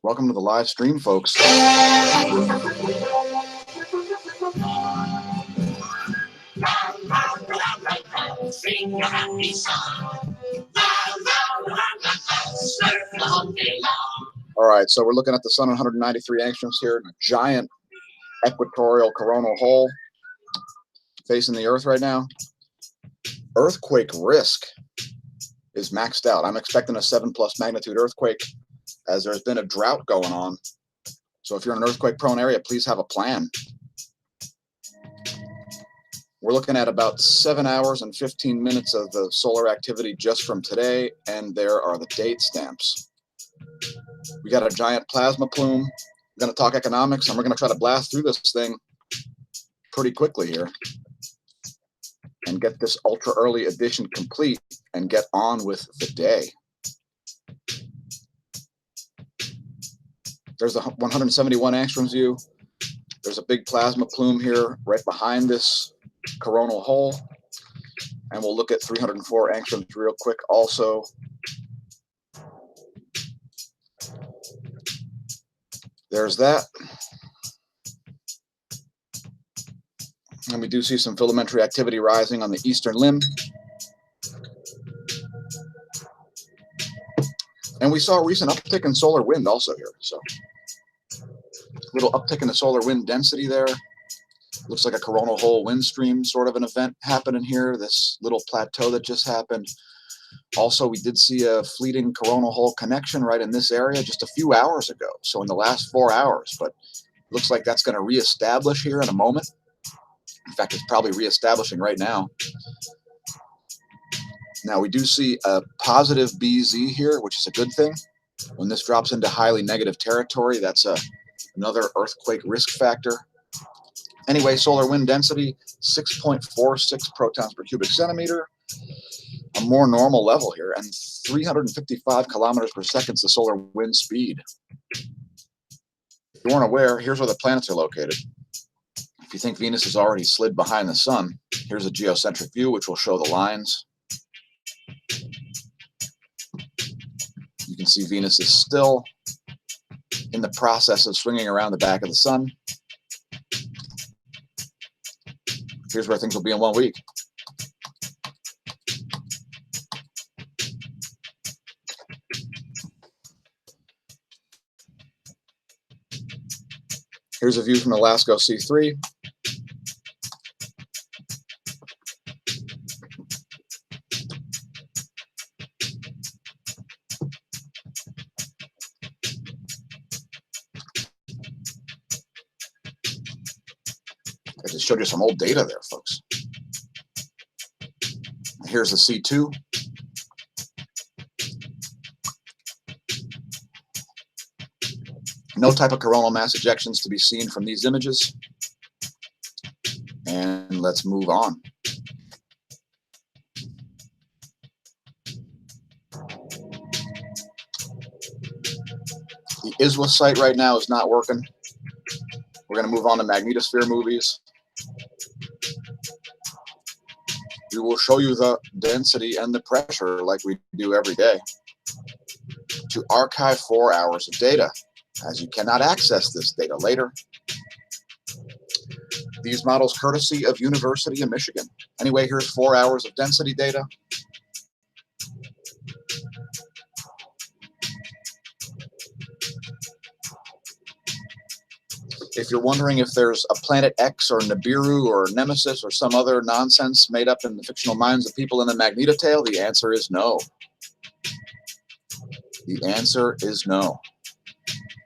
Welcome to the live stream, folks. Sing a happy song. All right, so we're looking at the sun 193 angstroms here, giant equatorial coronal hole facing the Earth right now. Earthquake risk is maxed out. I'm expecting a 7+ magnitude earthquake as there's been a drought going on. So if you're in an earthquake-prone area, please have a plan. We're looking at about 7 hours and 15 minutes of the solar activity just from today, and there are the date stamps. We got a giant plasma plume. We're going to talk economics, and we're going to try to blast through this thing pretty quickly here and get this ultra early edition complete and get on with the day. There's the 171 angstroms view. There's a big plasma plume here right behind this coronal hole. And we'll look at 304 angstroms real quick also. There's that. And we do see some filamentary activity rising on the eastern limb. And we saw a recent uptick in solar wind also here. So a little uptick in the solar wind density there. Looks like a coronal hole wind stream sort of an event happening here, this little plateau that just happened. Also, we did see a fleeting coronal hole connection right in this area just a few hours ago. So in the last 4 hours, but it looks like that's going to reestablish here in a moment. In fact, it's probably reestablishing right now. Now, we do see a positive BZ here, which is a good thing. When this drops into highly negative territory, that's another earthquake risk factor. Anyway, solar wind density, 6.46 protons per cubic centimeter, a more normal level here, and 355 kilometers per second is the solar wind speed. If you weren't aware, here's where the planets are located. If you think Venus is already slid behind the sun, here's a geocentric view, which will show the lines. You can see Venus is still in the process of swinging around the back of the sun. Here's where things will be in 1 week. Here's a view from the LASCO C3. I just showed you some old data there, folks. Here's the C2. No type of coronal mass ejections to be seen from these images. And let's move on. The ISWA site right now is not working. We're going to move on to magnetosphere movies. We will show you the density and the pressure like we do every day to archive 4 hours of data, as you cannot access this data later. These models courtesy of University of Michigan. Anyway, here's 4 hours of density data. If you're wondering if there's a Planet X or Nibiru or Nemesis or some other nonsense made up in the fictional minds of people in the magnetotail, the answer is no. The answer is no.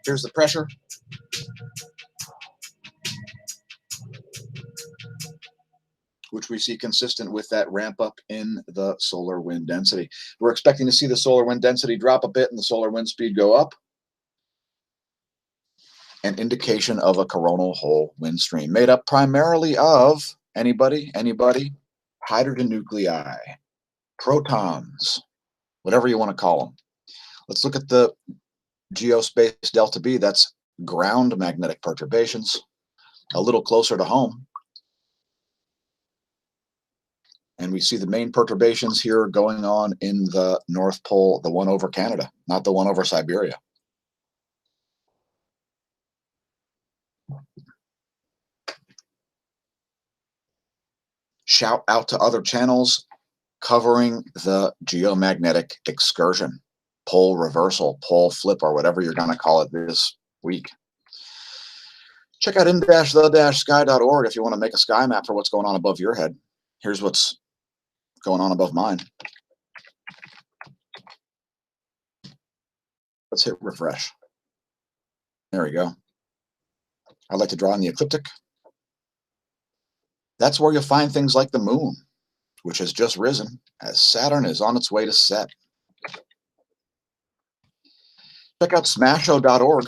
Here's the pressure. Which we see consistent with that ramp up in the solar wind density. We're expecting to see the solar wind density drop a bit and the solar wind speed go up. An indication of a coronal hole wind stream made up primarily of anybody, hydrogen nuclei, protons, whatever you want to call them. Let's look at the geospace delta B. That's ground magnetic perturbations, a little closer to home. And we see the main perturbations here going on in the North Pole, the one over Canada, not the one over Siberia. shout out to other channels covering the geomagnetic excursion, pole reversal, pole flip, or whatever you're going to call it this week. Check out in-the-sky.org if you want to make a sky map for what's going on above your head. Here's what's going on above mine. Let's hit refresh. There we go. I'd like to draw in the ecliptic. That's where you'll find things like the moon, which has just risen as Saturn is on its way to set. Check out smAsho.org.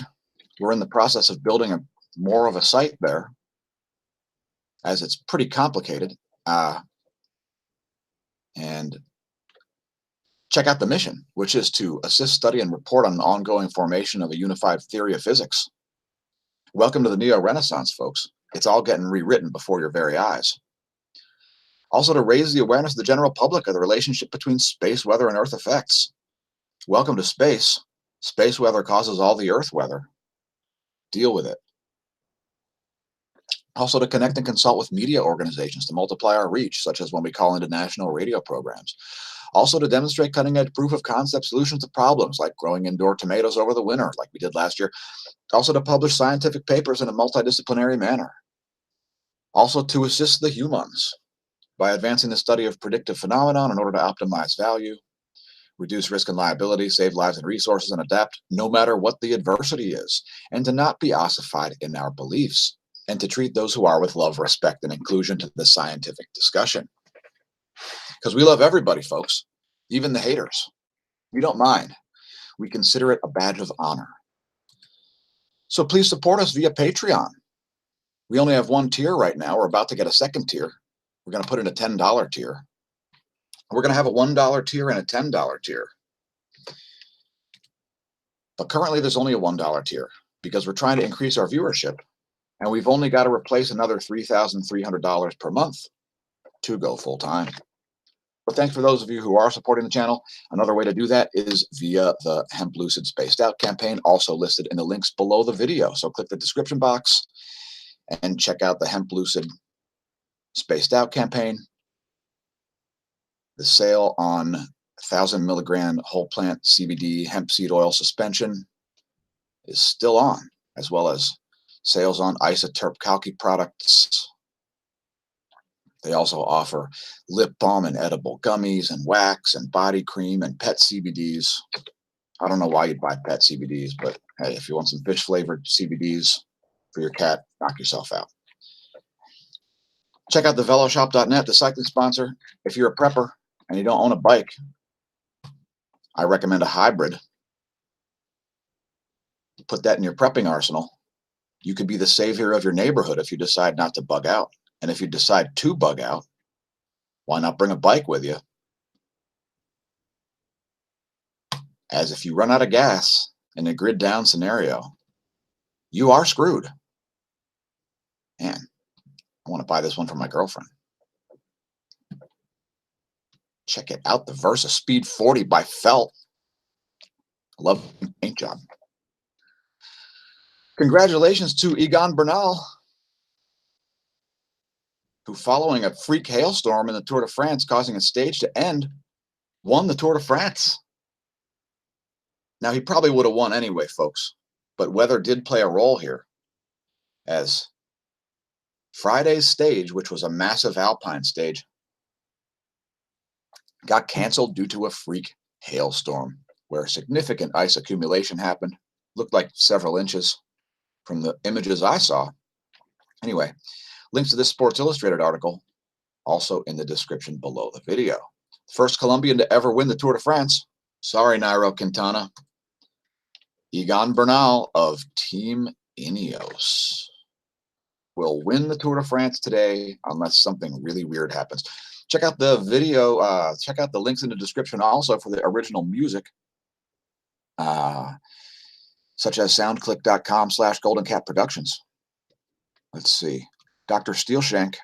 We're in the process of building more of a site there, as it's pretty complicated. And check out the mission, which is to assist, study, and report on the ongoing formation of a unified theory of physics. Welcome to the Neo-Renaissance, folks. It's all getting rewritten before your very eyes. Also, to raise the awareness of the general public of the relationship between space weather and Earth effects. Welcome to space. Space weather causes all the Earth weather. Deal with it. Also, to connect and consult with media organizations to multiply our reach, such as when we call into national radio programs. Also, to demonstrate cutting-edge proof of concept solutions to problems like growing indoor tomatoes over the winter, like we did last year. Also, to publish scientific papers in a multidisciplinary manner. Also, to assist the humans by advancing the study of predictive phenomenon in order to optimize value, reduce risk and liability, save lives and resources, and adapt no matter what the adversity is, and to not be ossified in our beliefs, and to treat those who are with love, respect, and inclusion to the scientific discussion. Because we love everybody, folks, even the haters. We don't mind. We consider it a badge of honor. So please support us via Patreon. We only have one tier right now. We're about to get a second tier. We're going to put in a $10 tier. We're going to have a $1 tier and a $10 tier. But currently there's only a $1 tier because we're trying to increase our viewership. And we've only got to replace another $3,300 per month to go full time. But thanks for those of you who are supporting the channel. Another way to do that is via the Hemp Lucid Spaced Out campaign, also listed in the links below the video. So click the description box and check out the Hemp Lucid Spaced Out campaign. The sale on 1,000 milligram whole plant CBD hemp seed oil suspension is still on, as well as sales on isoterp Kalki products. They also offer lip balm and edible gummies and wax and body cream and pet CBDs. I don't know why you'd buy pet CBDs, but hey, if you want some fish flavored CBDs for your cat, knock yourself out. Check out the veloshop.net, the cycling sponsor. If you're a prepper and you don't own a bike, I recommend a hybrid. Put that in your prepping arsenal. You could be the savior of your neighborhood if you decide not to bug out. And if you decide to bug out, why not bring a bike with you? As if you run out of gas in a grid down scenario, you are screwed. Man, I want to buy this one for my girlfriend. Check it out, the Versa Speed 40 by Felt. Love the paint job. Congratulations to Egan Bernal, who, following a freak hailstorm in the Tour de France causing a stage to end, won the Tour de France. Now, he probably would have won anyway, folks, but weather did play a role here, as Friday's stage, which was a massive alpine stage, got canceled due to a freak hailstorm where significant ice accumulation happened. Looked like several inches from the images I saw. Anyway, links to this Sports Illustrated article also in the description below the video. First Colombian to ever win the Tour de France. Sorry, Nairo Quintana. Egan Bernal of Team Ineos will win the Tour de France today unless something really weird happens. Check out the video. Check out the links in the description also for the original music, such as soundclick.com/goldencatproductions. Let's see. Dr. Steelshank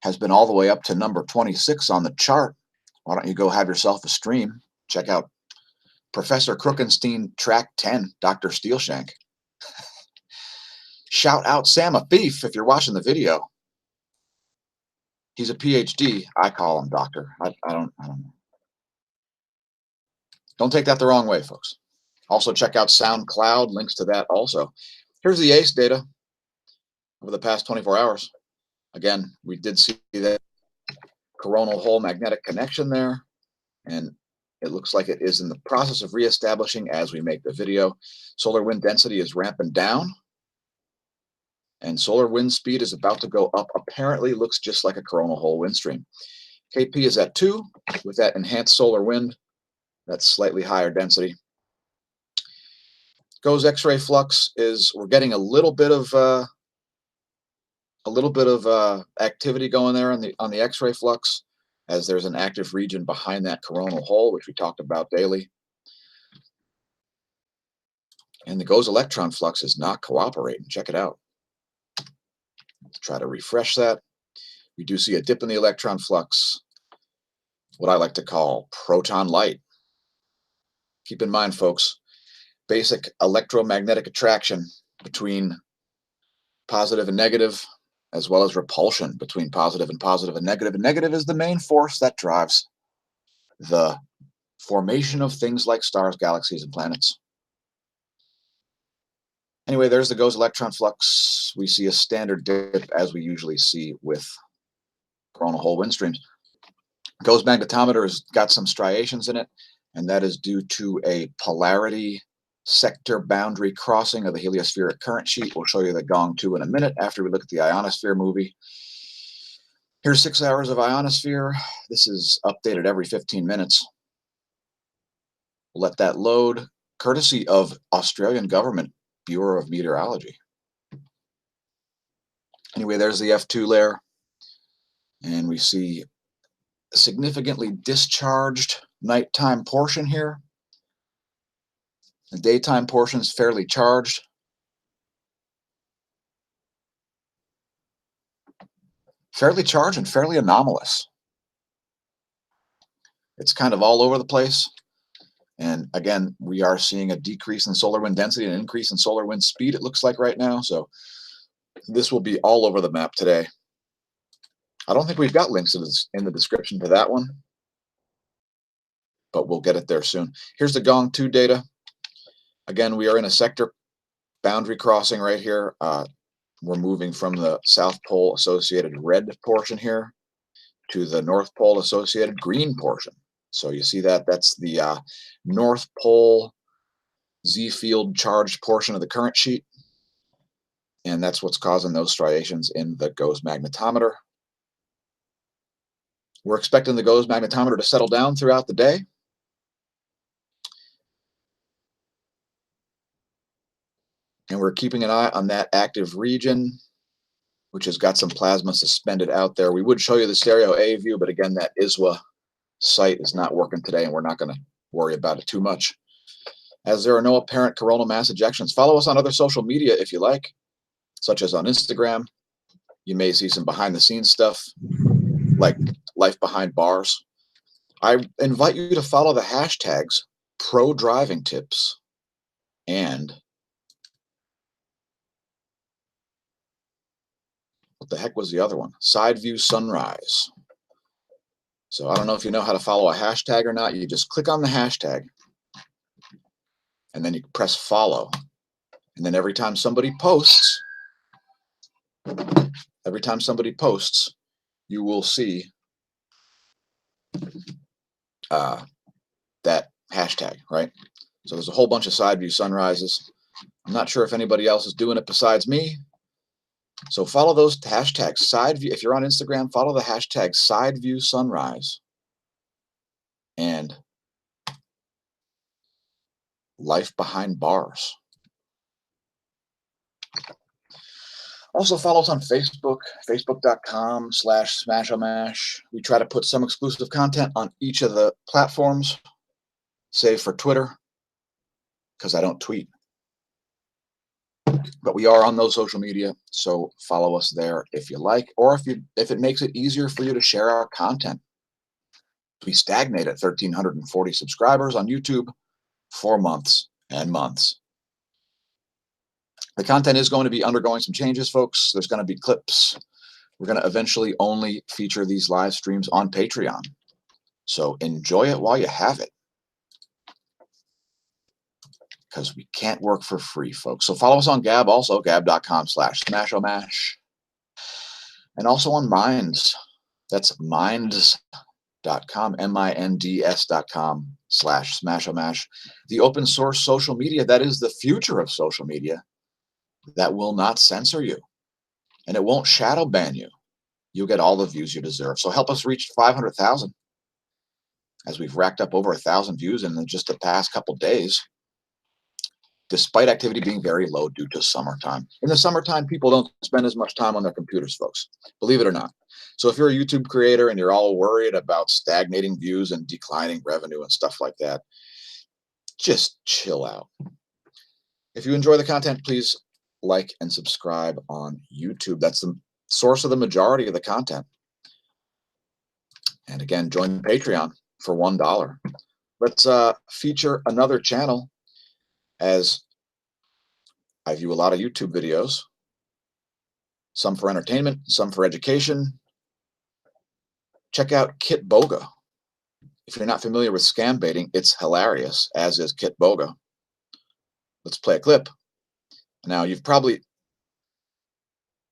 has been all the way up to number 26 on the chart. Why don't you go have yourself a stream? Check out Professor Krookenstein track 10, Dr. Steelshank. Shout out Sam a Thief if you're watching the video. He's a PhD. I call him doctor. I don't know. Don't take that the wrong way, folks. Also check out SoundCloud, links to that also. Here's the ACE data over the past 24 hours. Again, we did see that coronal hole magnetic connection there, and it looks like it is in the process of reestablishing as we make the video. Solar wind density is ramping down, and solar wind speed is about to go up. Apparently looks just like a coronal hole wind stream. KP is at 2 with that enhanced solar wind. That's slightly higher density. GOES X-ray flux is, we're getting a little bit of activity going there on the X-ray flux, as there's an active region behind that coronal hole, which we talked about daily. And the GOES electron flux is not cooperating. Check it out. Let's try to refresh that. We do see a dip in the electron flux, what I like to call proton light. Keep in mind, folks, basic electromagnetic attraction between positive and negative, as well as repulsion between positive and negative. And negative is the main force that drives the formation of things like stars, galaxies, and planets. Anyway, there's the GOES electron flux. We see a standard dip as we usually see with coronal hole wind streams. GOES magnetometer has got some striations in it, and that is due to a polarity sector boundary crossing of the heliospheric current sheet. We'll show you the Gong 2 in a minute after we look at the ionosphere movie. Here's 6 hours of ionosphere. This is updated every 15 minutes. We'll let that load, courtesy of Australian Government Bureau of Meteorology. Anyway, there's the F2 layer, and we see a significantly discharged nighttime portion here. The daytime portion is fairly charged. Fairly charged and fairly anomalous. It's kind of all over the place. And again, we are seeing a decrease in solar wind density and an increase in solar wind speed, it looks like right now. So this will be all over the map today. I don't think we've got links in the description to that one, but we'll get it there soon. Here's the Gong 2 data. Again, we are in a sector boundary crossing right here. We're moving from the South Pole associated red portion here to the North Pole associated green portion. So you see that that's the North Pole Z field charged portion of the current sheet. And that's what's causing those striations in the GOES magnetometer. We're expecting the GOES magnetometer to settle down throughout the day. And we're keeping an eye on that active region, which has got some plasma suspended out there. We would show you the stereo A view, but again, that ISWA site is not working today, and we're not going to worry about it too much, as there are no apparent coronal mass ejections. Follow us on other social media if you like, such as on Instagram. You may see some behind-the-scenes stuff, like life behind bars. I invite you to follow the hashtags ProDrivingTips and what the heck was the other one? Side View Sunrise. So I don't know if you know how to follow a hashtag or not. You just click on the hashtag and then you press follow. And then every time somebody posts, you will see that hashtag, right? So there's a whole bunch of side view sunrises. I'm not sure if anybody else is doing it besides me. So follow those hashtags. Side view. If you're on Instagram, follow the hashtag side view sunrise and life behind bars. Also follow us on Facebook, facebook.com/smAsho. We try to put some exclusive content on each of the platforms, save for Twitter, because I don't tweet. But we are on those social media, so follow us there if you like, or if it makes it easier for you to share our content. We stagnate at 1,340 subscribers on YouTube for months and months. The content is going to be undergoing some changes, folks. There's going to be clips We're going to eventually only feature these live streams on Patreon. So enjoy it while you have it, because we can't work for free, folks. So follow us on Gab, also gab.com/smAsho, and also on Minds. That's minds.com, minds.com/smAsho, the open source social media that is the future of social media, that will not censor you, and it won't shadow ban you. You'll get all the views you deserve. So help us reach 500,000, as we've racked up over 1,000 views in just the past couple days, despite activity being very low due to summertime. In the summertime, people don't spend as much time on their computers, folks, believe it or not. So if you're a YouTube creator and you're all worried about stagnating views and declining revenue and stuff like that, just chill out. If you enjoy the content, please like and subscribe on YouTube. That's the source of the majority of the content. And again, join Patreon for $1. Let's feature another channel, as I view a lot of YouTube videos, some for entertainment, some for education. Check out Kit Boga. If you're not familiar with scam baiting, it's hilarious, as is Kit Boga. Let's play a clip. Now, you've probably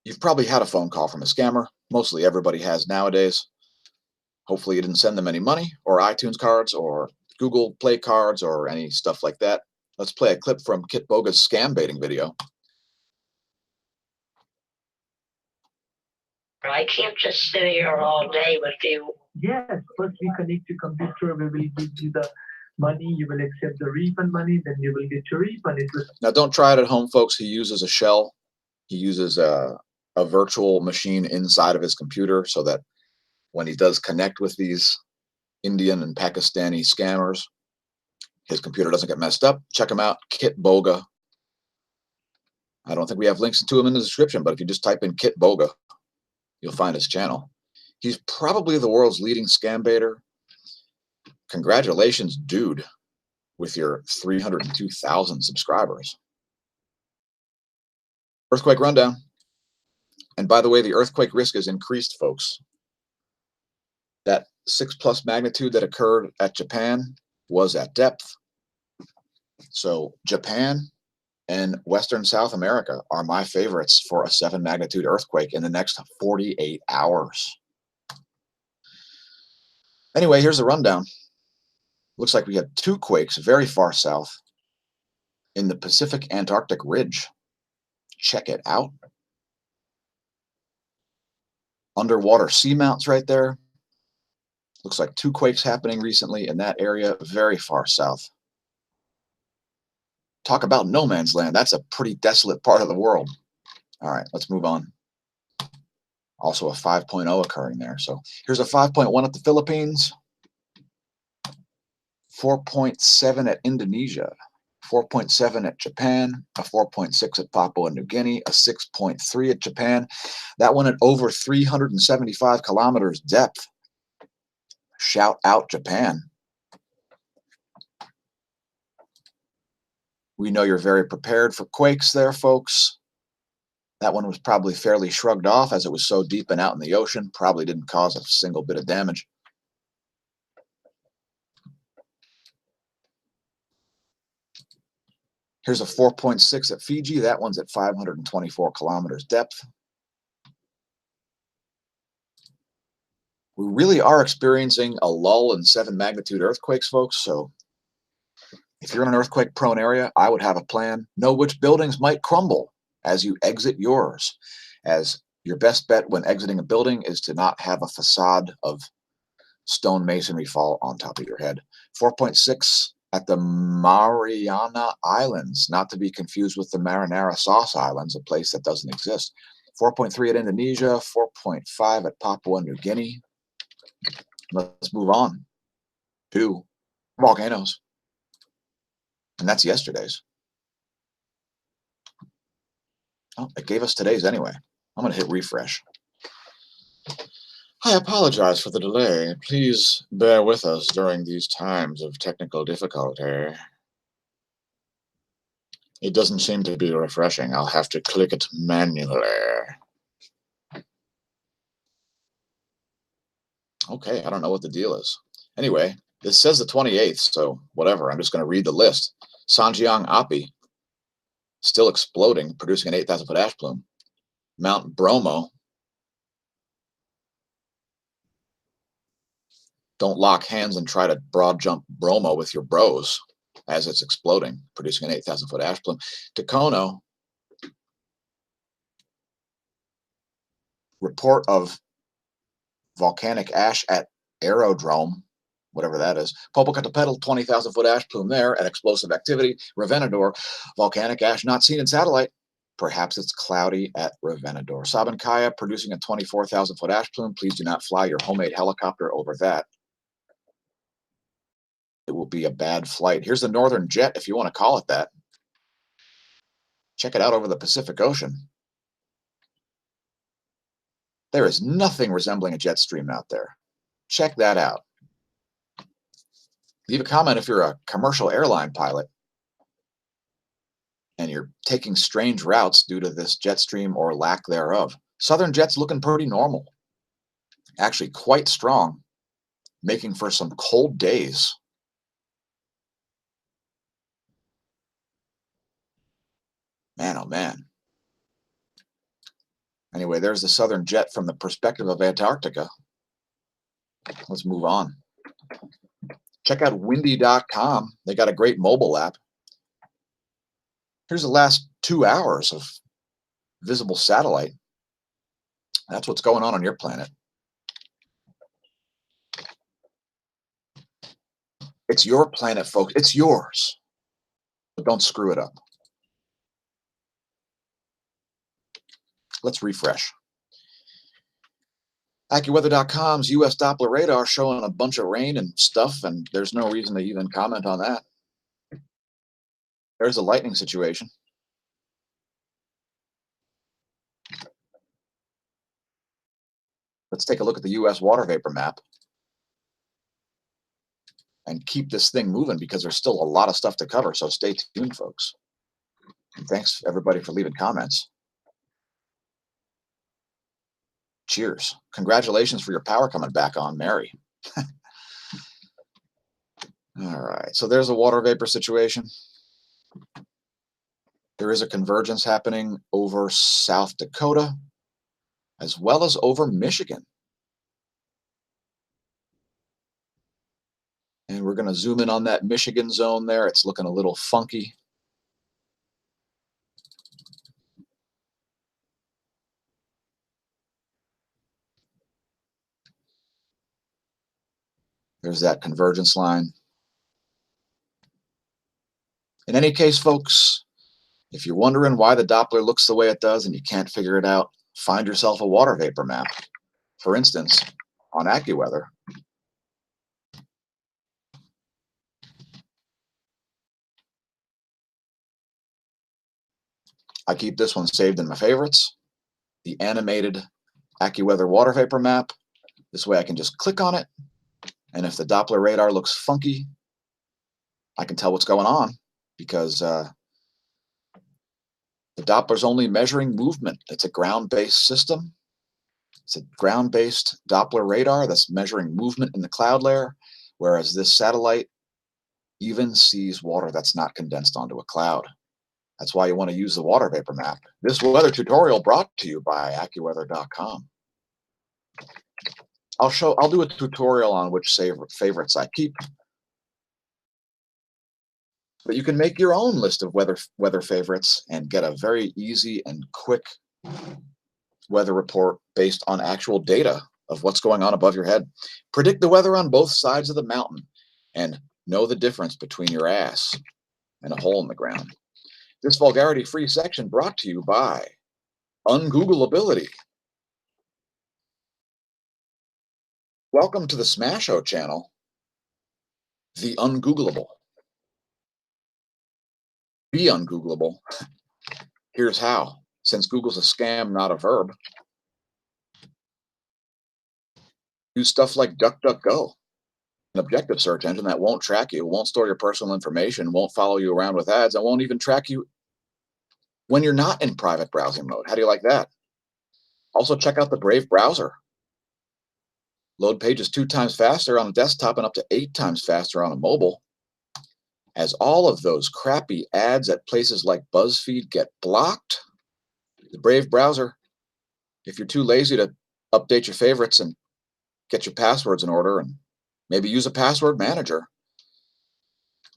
had a phone call from a scammer. Mostly everybody has nowadays. Hopefully you didn't send them any money or iTunes cards or Google Play cards or any stuff like that. Let's play a clip from Kit Boga's scam baiting video. I can't just sit here all day with you. Yes, first we connect your computer, we will give you the money, you will accept the refund money, then you will get your refund. Now, don't try it at home, folks. He uses a shell. He uses a virtual machine inside of his computer, so that when he does connect with these Indian and Pakistani scammers, his computer doesn't get messed up. Check him out, Kit Boga. I don't think we have links to him in the description, but if you just type in Kit Boga, you'll find his channel. He's probably the world's leading scam baiter. Congratulations, dude, with your 302,000 subscribers. Earthquake rundown. And by the way, the earthquake risk is increased, folks. That 6+ magnitude that occurred at Japan was at depth. So Japan and Western South America are my favorites for a 7 magnitude earthquake in the next 48 hours. Anyway, here's the rundown. Looks like we had 2 quakes very far south in the Pacific Antarctic Ridge. Check it out. Underwater seamounts right there. Looks like 2 quakes happening recently in that area, very far south. Talk about no man's land. That's a pretty desolate part of the world. All right, let's move on. Also a 5.0 occurring there. So here's a 5.1 at the Philippines, 4.7 at Indonesia, 4.7 at Japan, a 4.6 at Papua New Guinea, a 6.3 at Japan. That one at over 375 kilometers depth. Shout out Japan. We know you're very prepared for quakes there, folks. That one was probably fairly shrugged off, as it was so deep and out in the ocean. Probably didn't cause a single bit of damage. Here's a 4.6 at Fiji. That one's at 524 kilometers depth. We really are experiencing a lull in 7 magnitude earthquakes, folks. So if you're in an earthquake-prone area, I would have a plan. Know which buildings might crumble as you exit yours, as your best bet when exiting a building is to not have a facade of stone masonry fall on top of your head. 4.6 at the Mariana Islands, not to be confused with the Marinara Sauce Islands, a place that doesn't exist. 4.3 at Indonesia, 4.5 at Papua New Guinea. Let's move on to volcanoes. And that's yesterday's. Oh, it gave us today's anyway. I'm going to hit refresh. I apologize for the delay. Please bear with us during these times of technical difficulty. It doesn't seem to be refreshing. I'll have to click it manually. Okay, I don't know what the deal is. Anyway, this says the 28th, so whatever. I'm just going to read the list. Sanjiang Api, still exploding, producing an 8,000-foot ash plume. Mount Bromo, don't lock hands and try to broad jump Bromo with your bros as it's exploding, producing an 8,000-foot ash plume. Takono, report of volcanic ash at aerodrome, whatever that is. Popocatépetl, 20,000-foot ash plume there at explosive activity. Revenador, volcanic ash not seen in satellite. Perhaps it's cloudy at Revenador. Sabancaya, producing a 24,000-foot ash plume. Please do not fly your homemade helicopter over that. It will be a bad flight. Here's the Northern Jet, if you want to call it that. Check it out over the Pacific Ocean. There is nothing resembling a jet stream out there. Check that out. Leave a comment if you're a commercial airline pilot and you're taking strange routes due to this jet stream or lack thereof. Southern Jet's looking pretty normal. Actually quite strong, making for some cold days. Man, oh man. Anyway, there's the Southern Jet from the perspective of Antarctica. Let's move on. Check out windy.com. They got a great mobile app. Here's the last 2 hours of visible satellite. That's what's going on your planet. It's your planet, folks. It's yours. But don't screw it up. Let's refresh. AccuWeather.com's US Doppler radar showing a bunch of rain and stuff, and there's no reason to even comment on that. There's a lightning situation. Let's take a look at the US water vapor map and keep this thing moving because there's still a lot of stuff to cover, so stay tuned, folks. And thanks, everybody, for leaving comments. Cheers. Congratulations for your power coming back on, Mary. All right, so there's a water vapor situation. There is a convergence happening over South Dakota, as well as over Michigan. And we're going to zoom in on that Michigan zone there. It's looking a little funky. There's that convergence line. In any case, folks, if you're wondering why the Doppler looks the way it does and you can't figure it out, find yourself a water vapor map. For instance, on AccuWeather, I keep this one saved in my favorites, the animated AccuWeather water vapor map. This way I can just click on it, and if the Doppler radar looks funky, I can tell what's going on because the Doppler's only measuring movement. It's a ground-based system. It's a ground-based Doppler radar that's measuring movement in the cloud layer, whereas this satellite even sees water that's not condensed onto a cloud. That's why you want to use the water vapor map. This weather tutorial brought to you by AccuWeather.com. I'll do a tutorial on which favorites I keep. But you can make your own list of weather favorites and get a very easy and quick weather report based on actual data of what's going on above your head. Predict the weather on both sides of the mountain and know the difference between your ass and a hole in the ground. This vulgarity-free section brought to you by Ungoogleability. Welcome to the smAsho channel, the Ungoogleable. Be ungoogleable. Here's how. Since Google's a scam, not a verb, use stuff like DuckDuckGo, an objective search engine that won't track you, won't store your personal information, won't follow you around with ads, and won't even track you when you're not in private browsing mode. How do you like that? Also, check out the Brave browser. Load pages 2 times faster on a desktop and up to 8 times faster on a mobile. As all of those crappy ads at places like BuzzFeed get blocked, the Brave browser, if you're too lazy to update your favorites and get your passwords in order and maybe use a password manager,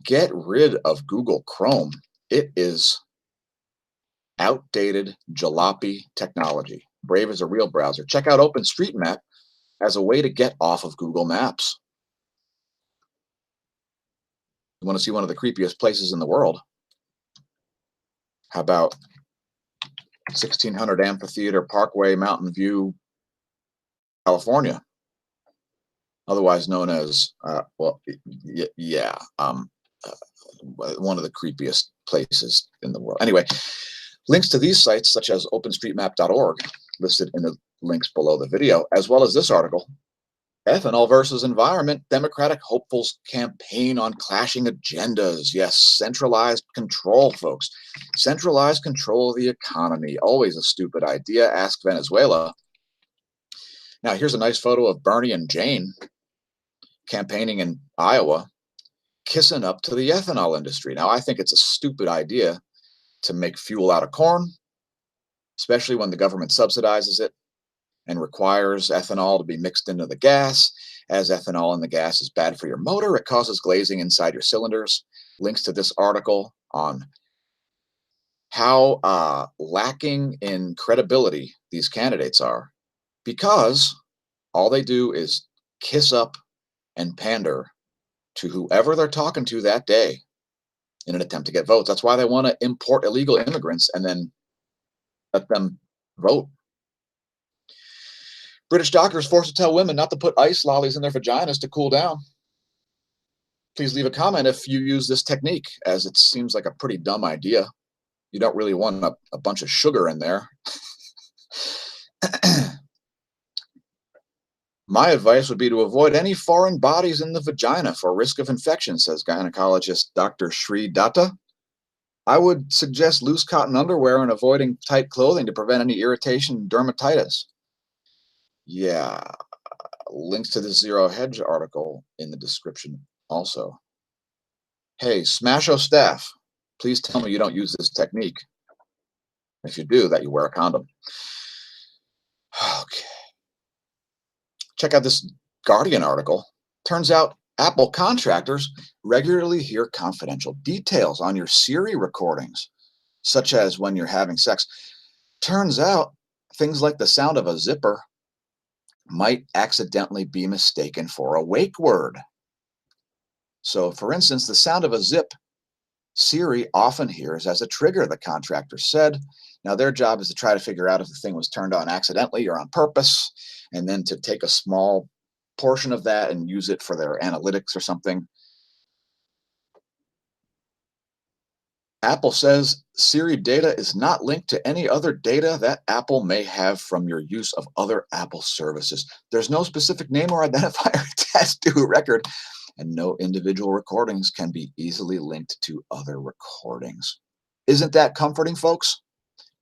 get rid of Google Chrome. It is outdated jalopy technology. Brave is a real browser. Check out OpenStreetMap as a way to get off of Google Maps. You want to see one of the creepiest places in the world? How about 1600 Amphitheater Parkway, Mountain View, California, otherwise known as, one of the creepiest places in the world. Anyway, links to these sites, such as openstreetmap.org, listed in the links below the video, as well as this article, Ethanol versus Environment, Democratic Hopefuls Campaign on Clashing Agendas. Yes, centralized control, folks. Centralized control of the economy. Always a stupid idea. Ask Venezuela. Now, here's a nice photo of Bernie and Jane campaigning in Iowa, kissing up to the ethanol industry. Now, I think it's a stupid idea to make fuel out of corn, especially when the government subsidizes it and requires ethanol to be mixed into the gas. As ethanol in the gas is bad for your motor, it causes glazing inside your cylinders. Links to this article on how lacking in credibility these candidates are, because all they do is kiss up and pander to whoever they're talking to that day in an attempt to get votes. That's why they want to import illegal immigrants and then let them vote. British doctors forced to tell women not to put ice lollies in their vaginas to cool down. Please leave a comment if you use this technique, as it seems like a pretty dumb idea. You don't really want a bunch of sugar in there. My advice would be to avoid any foreign bodies in the vagina for risk of infection, says gynecologist Dr. Sri Datta. I would suggest loose cotton underwear and avoiding tight clothing to prevent any irritation and dermatitis. Yeah, links to the Zero Hedge article in the description also. Hey, smAsho staff, please tell me you don't use this technique. If you do, that you wear a condom. Okay. Check out this Guardian article. Turns out Apple contractors regularly hear confidential details on your Siri recordings, such as when you're having sex. Turns out things like the sound of a zipper might accidentally be mistaken for a wake word. So, for instance, the sound of a zip, Siri often hears as a trigger, the contractor said. Now, their job is to try to figure out if the thing was turned on accidentally or on purpose, and then to take a small portion of that and use it for their analytics or something. Apple says Siri data is not linked to any other data that Apple may have from your use of other Apple services. There's no specific name or identifier attached to a record, and no individual recordings can be easily linked to other recordings. Isn't that comforting, folks?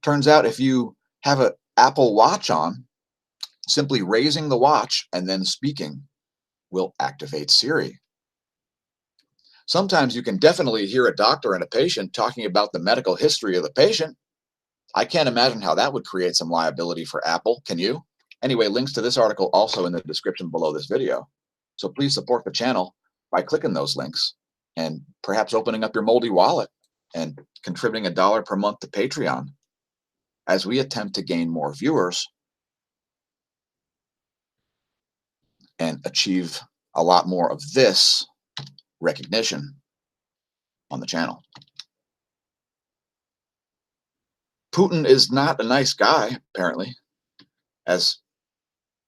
Turns out if you have an Apple Watch on, simply raising the watch and then speaking will activate Siri. Sometimes you can definitely hear a doctor and a patient talking about the medical history of the patient. I can't imagine how that would create some liability for Apple. Can you? Anyway, links to this article also in the description below this video. So please support the channel by clicking those links and perhaps opening up your moldy wallet and contributing $1 per month to Patreon as we attempt to gain more viewers and achieve a lot more of this recognition on the channel. Putin is not a nice guy, apparently, as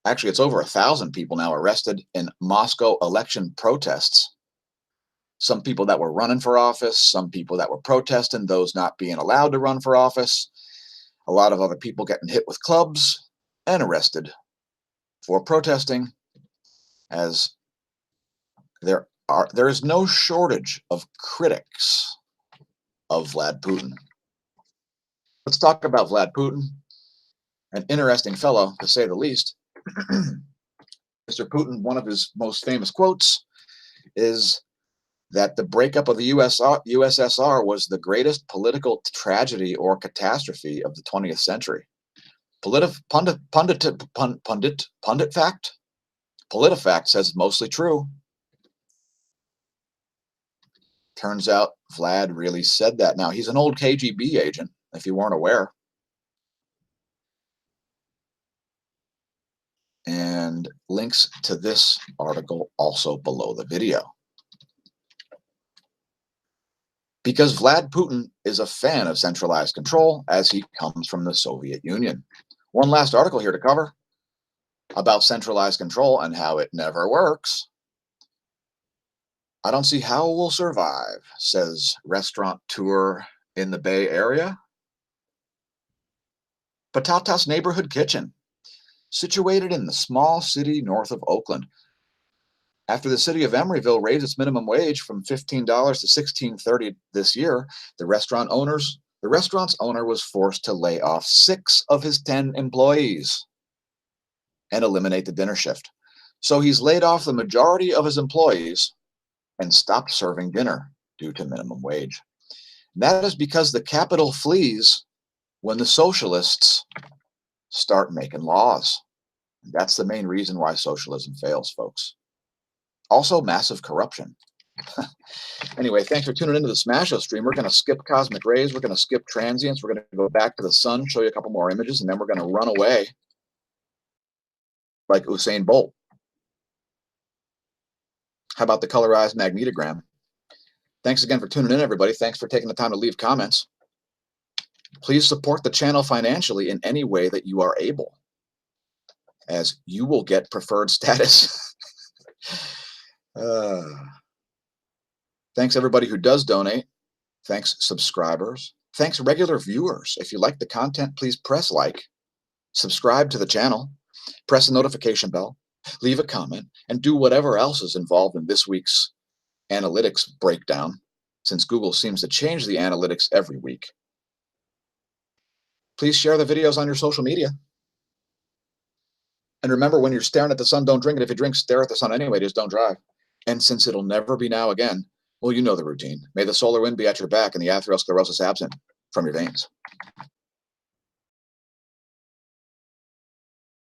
actually it's over 1,000 people now arrested in Moscow election protests. Some people that were running for office, some people that were protesting, those not being allowed to run for office, a lot of other people getting hit with clubs and arrested for protesting, as there is no shortage of critics of Vlad Putin. Let's talk about Vlad Putin, an interesting fellow, to say the least. Mr. Putin, one of his most famous quotes is that the breakup of the USSR was the greatest political tragedy or catastrophe of the 20th century. Pundit fact? PolitiFact says mostly true. Turns out Vlad really said that. Now, he's an old KGB agent, if you weren't aware. And links to this article also below the video. Because Vlad Putin is a fan of centralized control, as he comes from the Soviet Union. One last article here to cover about centralized control and how it never works. I don't see how we'll survive, says restaurateur in the Bay Area. Patatas Neighborhood Kitchen, situated in the small city north of Oakland. After the city of Emeryville raised its minimum wage from $15 to $16.30 this year, the restaurant's owner was forced to lay off 6 of his 10 employees and eliminate the dinner shift. So he's laid off the majority of his employees and stopped serving dinner due to minimum wage. That is because the capital flees when the socialists start making laws. That's the main reason why socialism fails, folks. Also, massive corruption. Anyway, thanks for tuning into the smAsho stream. We're going to skip cosmic rays. We're going to skip transients. We're going to go back to the sun, show you a couple more images, and then we're going to run away like Usain Bolt. How about the colorized magnetogram? Thanks again for tuning in, everybody. Thanks for taking the time to leave comments. Please support the channel financially in any way that you are able, as you will get preferred status. Thanks everybody who does donate. Thanks subscribers. Thanks regular viewers. If you like the content, please press like, subscribe to the channel, press the notification bell, leave a comment, and do whatever else is involved in this week's analytics breakdown, since Google seems to change the analytics every week. Please share the videos on your social media. And remember, when you're staring at the sun, don't drink it. If you drink, stare at the sun anyway, just don't drive. And since it'll never be now again, well, you know the routine. May the solar wind be at your back and the atherosclerosis absent from your veins.